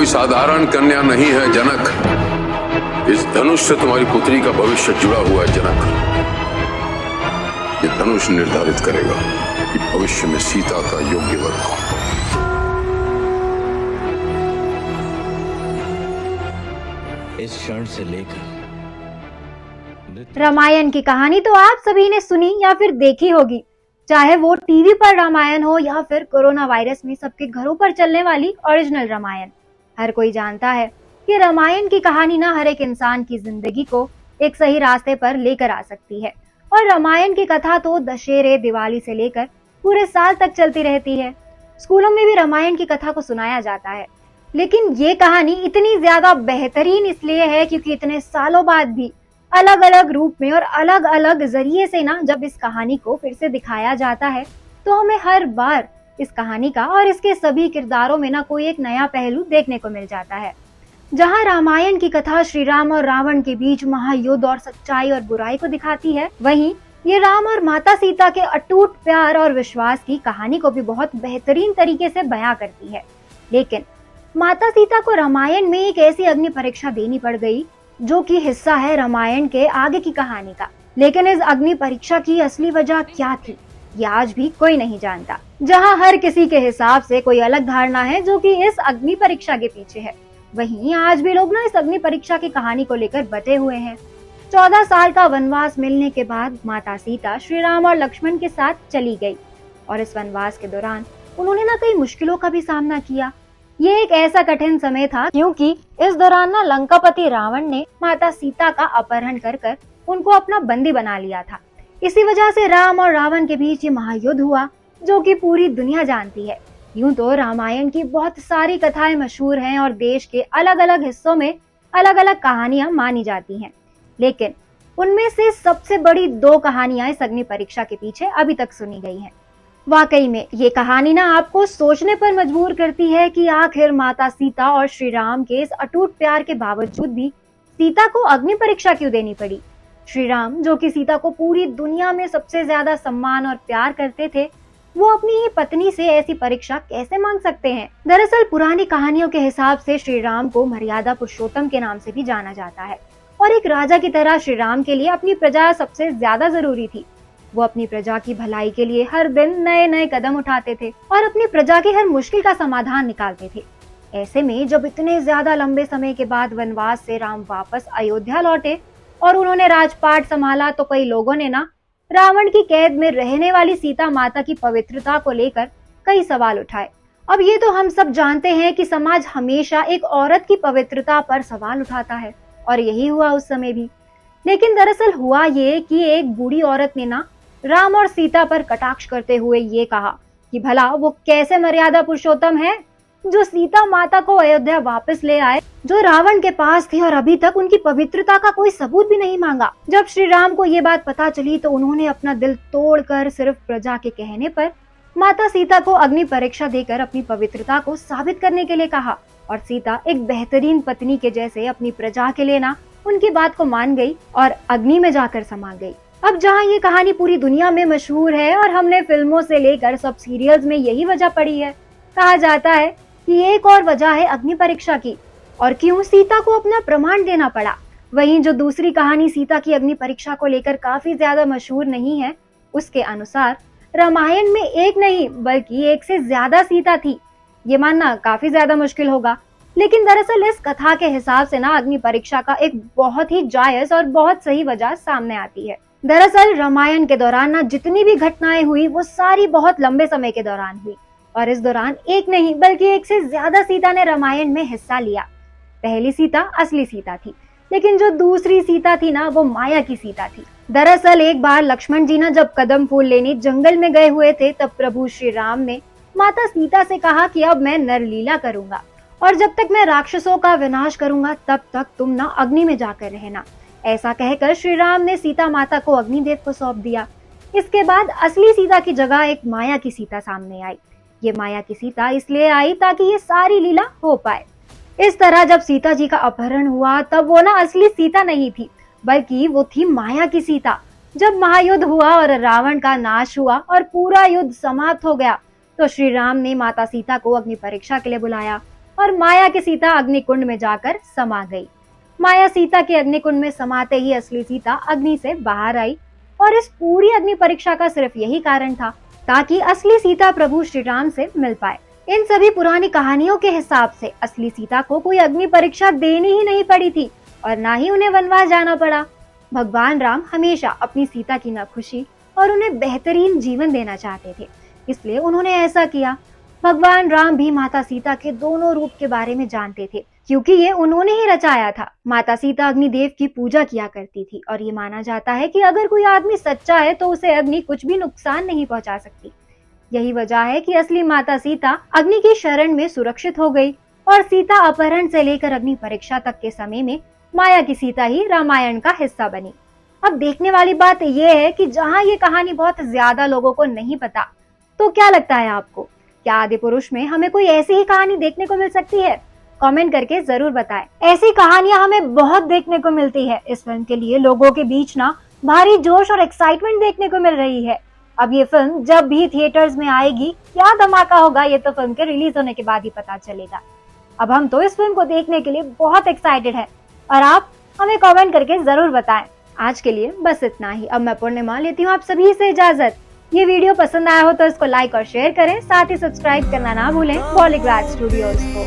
साधारण कन्या नहीं है जनक। इस धनुष से तुम्हारी पुत्री का भविष्य जुड़ा हुआ है जनक। ये धनुष निर्धारित करेगा कि भविष्य में सीता का योग्य वर कौन। इस क्षण से लेकर रामायण की कहानी तो आप सभी ने सुनी या फिर देखी होगी, चाहे वो टीवी पर रामायण हो या फिर कोरोना वायरस में सबके घरों पर चलने वाली ओरिजिनल रामायण। हर कोई जानता है कि रामायण की कहानी ना हर एक इंसान की जिंदगी को एक सही रास्ते पर लेकर आ सकती है। और रामायण की कथा तो दशहरे, दिवाली से लेकर पूरे साल तक चलती रहती है। स्कूलों में भी रामायण की कथा को सुनाया जाता है। लेकिन ये कहानी इतनी ज्यादा बेहतरीन इसलिए है क्योंकि इतने सालों बाद भी अलग अलग रूप में और अलग अलग जरिए से ना जब इस कहानी को फिर से दिखाया जाता है तो हमें हर बार इस कहानी का और इसके सभी किरदारों में ना कोई एक नया पहलू देखने को मिल जाता है। जहाँ रामायण की कथा श्री राम और रावण के बीच महायुद्ध और सच्चाई और बुराई को दिखाती है, वहीं ये राम और माता सीता के अटूट प्यार और विश्वास की कहानी को भी बहुत बेहतरीन तरीके से बयां करती है। लेकिन माता सीता को रामायण में एक ऐसी अग्नि परीक्षा देनी पड़ गई जो कि हिस्सा है रामायण के आगे की कहानी का। लेकिन इस अग्नि परीक्षा की असली वजह क्या थी, ये आज भी कोई नहीं जानता। जहां हर किसी के हिसाब से कोई अलग धारणा है जो कि इस अग्नि परीक्षा के पीछे है, वहीं आज भी लोग ना इस अग्नि परीक्षा की कहानी को लेकर बटे हुए हैं। 14 साल का वनवास मिलने के बाद माता सीता श्री राम और लक्ष्मण के साथ चली गई और इस वनवास के दौरान उन्होंने ना कई मुश्किलों का भी सामना किया। ये एक ऐसा कठिन समय था क्योंकि इस दौरान ना लंकापति रावण ने माता सीता का अपहरण कर उनको अपना बंदी बना लिया था। इसी वजह से राम और रावण के बीच ये महायुद्ध हुआ जो कि पूरी दुनिया जानती है। यूं तो रामायण की बहुत सारी कथाएं मशहूर हैं और देश के अलग अलग हिस्सों में अलग अलग कहानियां मानी जाती हैं, लेकिन उनमें से सबसे बड़ी 2 कहानियां इस अग्नि परीक्षा के पीछे अभी तक सुनी गई हैं। वाकई में ये कहानी ना आपको सोचने पर मजबूर करती है कि आखिर माता सीता और श्री राम के इस अटूट प्यार के बावजूद भी सीता को अग्नि परीक्षा क्यों देनी पड़ी। श्री राम जो कि सीता को पूरी दुनिया में सबसे ज्यादा सम्मान और प्यार करते थे, वो अपनी ही पत्नी से ऐसी परीक्षा कैसे मांग सकते हैं। दरअसल पुरानी कहानियों के हिसाब से श्री राम को मर्यादा पुरुषोत्तम के नाम से भी जाना जाता है और एक राजा की तरह श्री राम के लिए अपनी प्रजा सबसे ज्यादा जरूरी थी। वो अपनी प्रजा की भलाई के लिए हर दिन नए नए कदम उठाते थे और अपनी प्रजा की हर मुश्किल का समाधान निकालते थे। ऐसे में जब इतने ज्यादा लंबे समय के बाद वनवास से राम वापस अयोध्या लौटे और उन्होंने राजपाट संभाला तो कई लोगों ने ना रावण की कैद में रहने वाली सीता माता की पवित्रता को लेकर कई सवाल उठाए। अब ये तो हम सब जानते हैं कि समाज हमेशा एक औरत की पवित्रता पर सवाल उठाता है और यही हुआ उस समय भी। लेकिन दरअसल हुआ ये कि एक बूढ़ी औरत ने ना राम और सीता पर कटाक्ष करते हुए ये कहा कि भला वो कैसे मर्यादा पुरुषोत्तम है जो सीता माता को अयोध्या वापस ले आए, जो रावण के पास थी और अभी तक उनकी पवित्रता का कोई सबूत भी नहीं मांगा। जब श्री राम को ये बात पता चली तो उन्होंने अपना दिल तोड़कर सिर्फ प्रजा के कहने पर माता सीता को अग्नि परीक्षा देकर अपनी पवित्रता को साबित करने के लिए कहा और सीता एक बेहतरीन पत्नी के जैसे अपनी प्रजा के लिए ना उनकी बात को मान गई और अग्नि में जाकर समा गई। अब जहाँ ये कहानी पूरी दुनिया में मशहूर है और हमने फिल्मों से लेकर सब सीरियल्स में यही वजह पड़ी है, कहा जाता है कि एक और वजह है अग्नि परीक्षा की और क्यों सीता को अपना प्रमाण देना पड़ा। वहीं जो दूसरी कहानी सीता की अग्नि परीक्षा को लेकर काफी ज्यादा मशहूर नहीं है, उसके अनुसार रामायण में एक नहीं बल्कि एक से ज्यादा सीता थी। ये मानना काफी ज्यादा मुश्किल होगा, लेकिन दरअसल इस कथा के हिसाब से ना अग्नि परीक्षा का एक बहुत ही जायज और बहुत सही वजह सामने आती है। दरअसल रामायण के दौरान ना जितनी भी घटनाएं हुई वो सारी बहुत लंबे समय के दौरान हुई और इस दौरान एक नहीं बल्कि एक से ज्यादा सीता ने रामायण में हिस्सा लिया। पहली सीता असली सीता थी, लेकिन जो दूसरी सीता थी ना वो माया की सीता थी। दरअसल एक बार लक्ष्मण जी ना जब कदम फूल लेने जंगल में गए हुए थे तब प्रभु श्री राम ने माता सीता से कहा कि अब मैं नरलीला करूंगा और जब तक मैं राक्षसों का विनाश करूंगा तब तक तुम ना अग्नि में जाकर रहना। ऐसा कहकर श्री राम ने सीता माता को अग्निदेव को सौंप दिया। इसके बाद असली सीता की जगह एक माया की सीता सामने आई। ये माया की सीता इसलिए आई ताकि ये सारी लीला हो पाए। इस तरह जब सीता जी का अपहरण हुआ तब वो ना असली सीता नहीं थी बल्कि वो थी माया की सीता। जब महायुद्ध हुआ और रावण का नाश हुआ और पूरा युद्ध समाप्त हो गया तो श्री राम ने माता सीता को अग्नि परीक्षा के लिए बुलाया और माया की सीता अग्निकुंड में जाकर समा गई। माया सीता के अग्निकुंड में समाते ही असली सीता अग्नि से बाहर आई और इस पूरी अग्नि परीक्षा का सिर्फ यही कारण था ताकि असली सीता प्रभु श्री राम से मिल पाए। इन सभी पुरानी कहानियों के हिसाब से असली सीता को कोई अग्नि परीक्षा देनी ही नहीं पड़ी थी और ना ही उन्हें वनवास जाना पड़ा। भगवान राम हमेशा अपनी सीता की नाखुशी और उन्हें बेहतरीन जीवन देना चाहते थे, इसलिए उन्होंने ऐसा किया। भगवान राम भी माता सीता के दोनों रूप के बारे में जानते थे, क्योंकि ये उन्होंने ही रचाया था। माता सीता अग्निदेव की पूजा किया करती थी और ये माना जाता है कि अगर कोई आदमी सच्चा है तो उसे अग्नि कुछ भी नुकसान नहीं पहुंचा सकती। यही वजह है कि असली माता सीता अग्नि की शरण में सुरक्षित हो गई और सीता अपहरण से लेकर अग्नि परीक्षा तक के समय में माया की सीता ही रामायण का हिस्सा बनी। अब देखने वाली बात यह है कि जहाँ ये कहानी बहुत ज्यादा लोगों को नहीं पता, तो क्या लगता है आपको, क्या आदि पुरुष में हमें कोई ऐसी ही कहानी देखने को मिल सकती है? कमेंट करके जरूर बताएं। ऐसी कहानियां हमें बहुत देखने को मिलती है। इस फिल्म के लिए लोगों के बीच ना भारी जोश और एक्साइटमेंट देखने को मिल रही है। अब ये फिल्म जब भी थिएटर्स में आएगी, क्या धमाका होगा ये तो फिल्म के रिलीज होने के बाद ही पता चलेगा। अब हम तो इस फिल्म को देखने के लिए बहुत एक्साइटेड है और आप हमें कमेंट करके जरूर बताएं। आज के लिए बस इतना ही। अब मैं पूर्णिमा लेती हूँ आप सभी से इजाजत। ये वीडियो पसंद आया हो तो इसको लाइक और शेयर करें, साथ ही सब्सक्राइब करना ना भूलें बॉलीग्राज स्टूडियोज को।